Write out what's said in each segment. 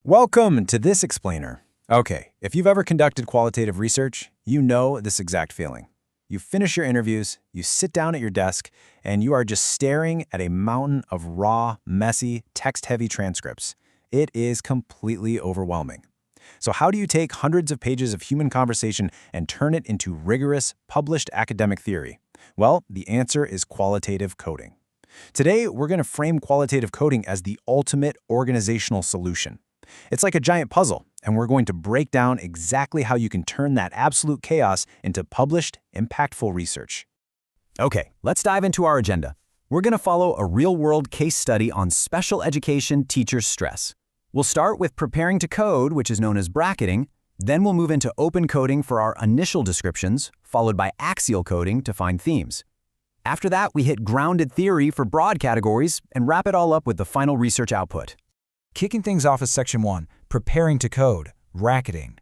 Welcome to this explainer. Okay, if you've ever conducted qualitative research, you know this exact feeling. You finish your interviews, you sit down at your desk, and you are just staring at a mountain of raw, messy, text-heavy transcripts. It is completely overwhelming. So how do you take hundreds of pages of human conversation and turn it into rigorous, published academic theory? Well, the answer is qualitative coding. Today, we're going to frame qualitative coding as the ultimate organizational solution. It's like a giant puzzle, and we're going to break down exactly how you can turn that absolute chaos into published, impactful research. Okay, let's dive into our agenda. We're going to follow a real-world case study on special education teacher stress. We'll start with preparing to code, which is known as bracketing. Then we'll move into open coding for our initial descriptions, followed by axial coding to find themes. After that, we hit grounded theory for broad categories and wrap it all up with the final research output. Kicking things off is Section 1, Preparing to Code, Bracketing.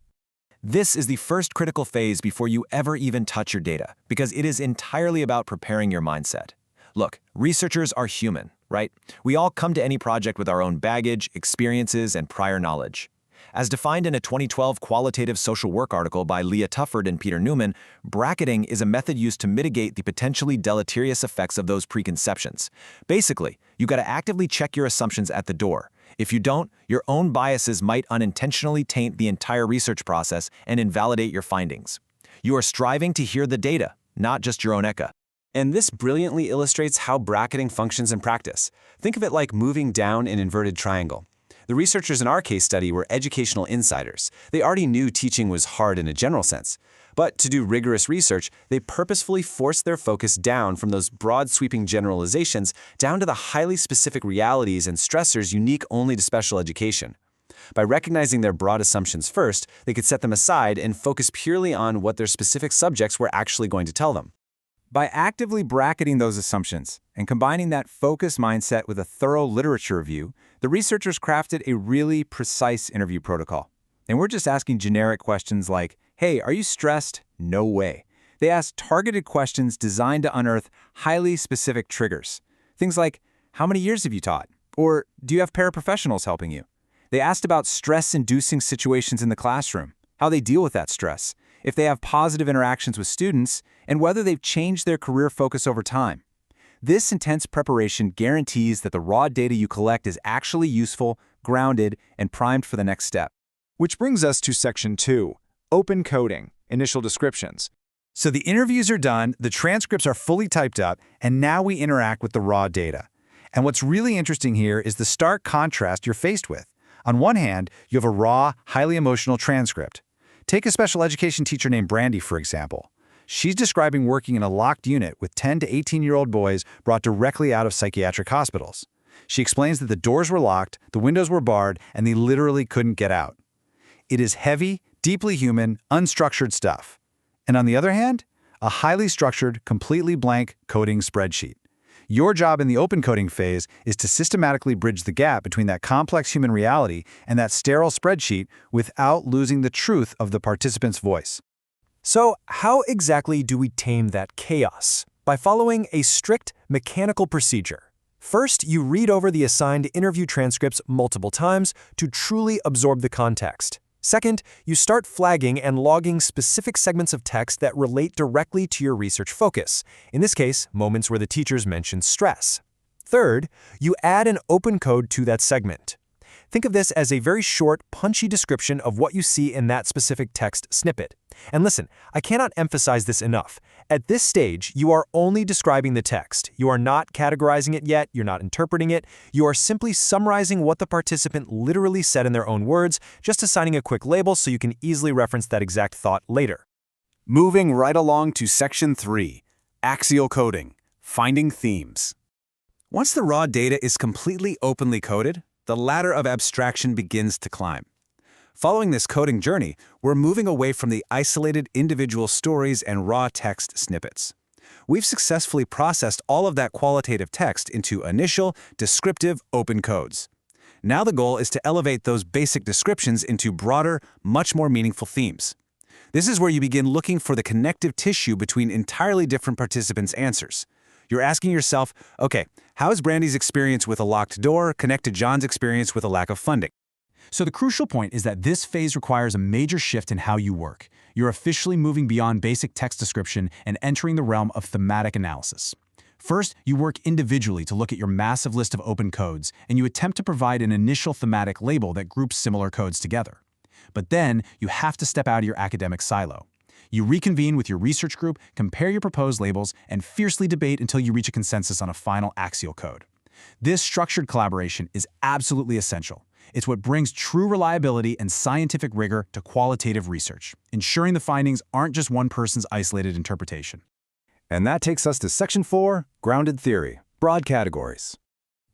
This is the first critical phase before you ever even touch your data, because it is entirely about preparing your mindset. Look, researchers are human, right? We all come to any project with our own baggage, experiences, and prior knowledge. As defined in a 2012 Qualitative Social Work article by Leah Tufford and Peter Newman, bracketing is a method used to mitigate the potentially deleterious effects of those preconceptions. Basically, you got to actively check your assumptions at the door. If you don't, your own biases might unintentionally taint the entire research process and invalidate your findings. You are striving to hear the data, not just your own echo. And this brilliantly illustrates how bracketing functions in practice. Think of it like moving down an inverted triangle. The researchers in our case study were educational insiders. They already knew teaching was hard in a general sense. But to do rigorous research, they purposefully forced their focus down from those broad sweeping generalizations down to the highly specific realities and stressors unique only to special education. By recognizing their broad assumptions first, they could set them aside and focus purely on what their specific subjects were actually going to tell them. By actively bracketing those assumptions and combining that focused mindset with a thorough literature review, the researchers crafted a really precise interview protocol. And we're just asking generic questions like, hey, are you stressed? No way. They asked targeted questions designed to unearth highly specific triggers. Things like, how many years have you taught? Or do you have paraprofessionals helping you? They asked about stress-inducing situations in the classroom, how they deal with that stress, if they have positive interactions with students, and whether they've changed their career focus over time. This intense preparation guarantees that the raw data you collect is actually useful, grounded, and primed for the next step. Which brings us to Section 2, Open Coding, Initial Descriptions. So the interviews are done, the transcripts are fully typed up, and now we interact with the raw data. And what's really interesting here is the stark contrast you're faced with. On one hand, you have a raw, highly emotional transcript. Take a special education teacher named Brandy, for example. She's describing working in a locked unit with 10 to 18-year-old boys brought directly out of psychiatric hospitals. She explains that the doors were locked, the windows were barred, and they literally couldn't get out. It is heavy, deeply human, unstructured stuff. And on the other hand, a highly structured, completely blank coding spreadsheet. Your job in the open coding phase is to systematically bridge the gap between that complex human reality and that sterile spreadsheet without losing the truth of the participant's voice. So, how exactly do we tame that chaos? By following a strict mechanical procedure. First, you read over the assigned interview transcripts multiple times to truly absorb the context. Second, you start flagging and logging specific segments of text that relate directly to your research focus, in this case, moments where the teachers mention stress. Third, you add an open code to that segment. Think of this as a very short, punchy description of what you see in that specific text snippet. And listen, I cannot emphasize this enough. At this stage, you are only describing the text. You are not categorizing it yet, you're not interpreting it. You are simply summarizing what the participant literally said in their own words, just assigning a quick label so you can easily reference that exact thought later. Moving right along to Section 3, Axial Coding, Finding Themes. Once the raw data is completely openly coded, the ladder of abstraction begins to climb. Following this coding journey, we're moving away from the isolated individual stories and raw text snippets. We've successfully processed all of that qualitative text into initial, descriptive, open codes. Now the goal is to elevate those basic descriptions into broader, much more meaningful themes. This is where you begin looking for the connective tissue between entirely different participants' answers. You're asking yourself, okay, how is Brandy's experience with a locked door connect to John's experience with a lack of funding? So the crucial point is that this phase requires a major shift in how you work. You're officially moving beyond basic text description and entering the realm of thematic analysis. First, you work individually to look at your massive list of open codes, and you attempt to provide an initial thematic label that groups similar codes together. But then, you have to step out of your academic silo. You reconvene with your research group, compare your proposed labels, and fiercely debate until you reach a consensus on a final axial code. This structured collaboration is absolutely essential. It's what brings true reliability and scientific rigor to qualitative research, ensuring the findings aren't just one person's isolated interpretation. And that takes us to Section 4, Grounded Theory, Broad Categories.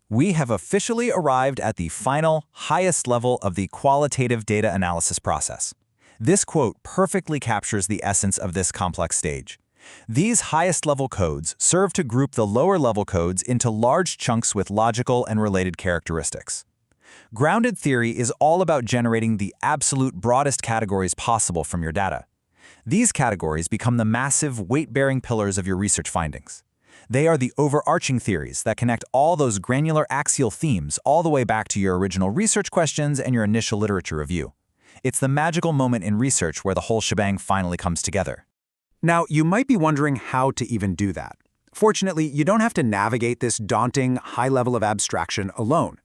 We have officially arrived at the final, highest level of the qualitative data analysis process. This quote perfectly captures the essence of this complex stage. These highest-level codes serve to group the lower-level codes into large chunks with logical and related characteristics. Grounded theory is all about generating the absolute broadest categories possible from your data. These categories become the massive, weight-bearing pillars of your research findings. They are the overarching theories that connect all those granular axial themes all the way back to your original research questions and your initial literature review. It's the magical moment in research where the whole shebang finally comes together. Now, you might be wondering how to even do that. Fortunately, you don't have to navigate this daunting, high level of abstraction alone.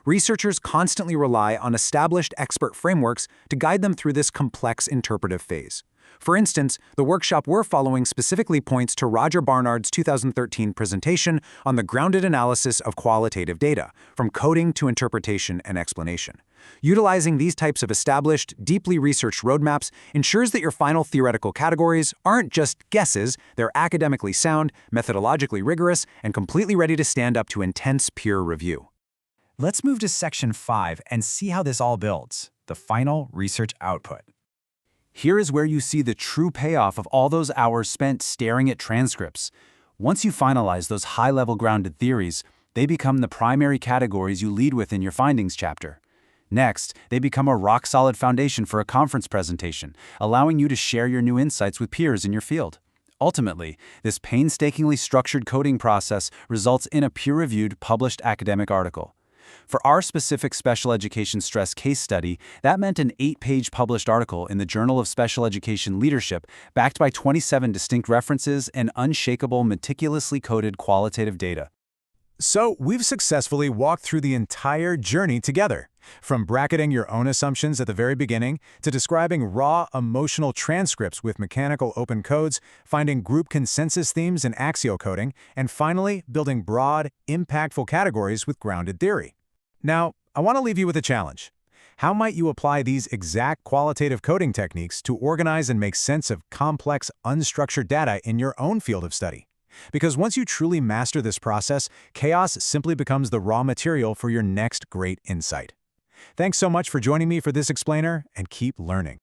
Researchers constantly rely on established expert frameworks to guide them through this complex interpretive phase. For instance, the workshop we're following specifically points to Roger Barnard's 2013 presentation on the grounded analysis of qualitative data, from coding to interpretation and explanation. Utilizing these types of established, deeply researched roadmaps ensures that your final theoretical categories aren't just guesses, they're academically sound, methodologically rigorous, and completely ready to stand up to intense peer review. Let's move to Section 5 and see how this all builds, the final research output. Here is where you see the true payoff of all those hours spent staring at transcripts. Once you finalize those high-level grounded theories, they become the primary categories you lead with in your findings chapter. Next, they become a rock-solid foundation for a conference presentation, allowing you to share your new insights with peers in your field. Ultimately, this painstakingly structured coding process results in a peer-reviewed, published academic article. For our specific special education stress case study, that meant an 8-page published article in the Journal of Special Education Leadership, backed by 27 distinct references and unshakable, meticulously coded qualitative data. So, we've successfully walked through the entire journey together. From bracketing your own assumptions at the very beginning, to describing raw, emotional transcripts with mechanical open codes, finding group consensus themes in axial coding, and finally, building broad, impactful categories with grounded theory. Now, I want to leave you with a challenge. How might you apply these exact qualitative coding techniques to organize and make sense of complex, unstructured data in your own field of study? Because once you truly master this process, chaos simply becomes the raw material for your next great insight. Thanks so much for joining me for this explainer, and keep learning.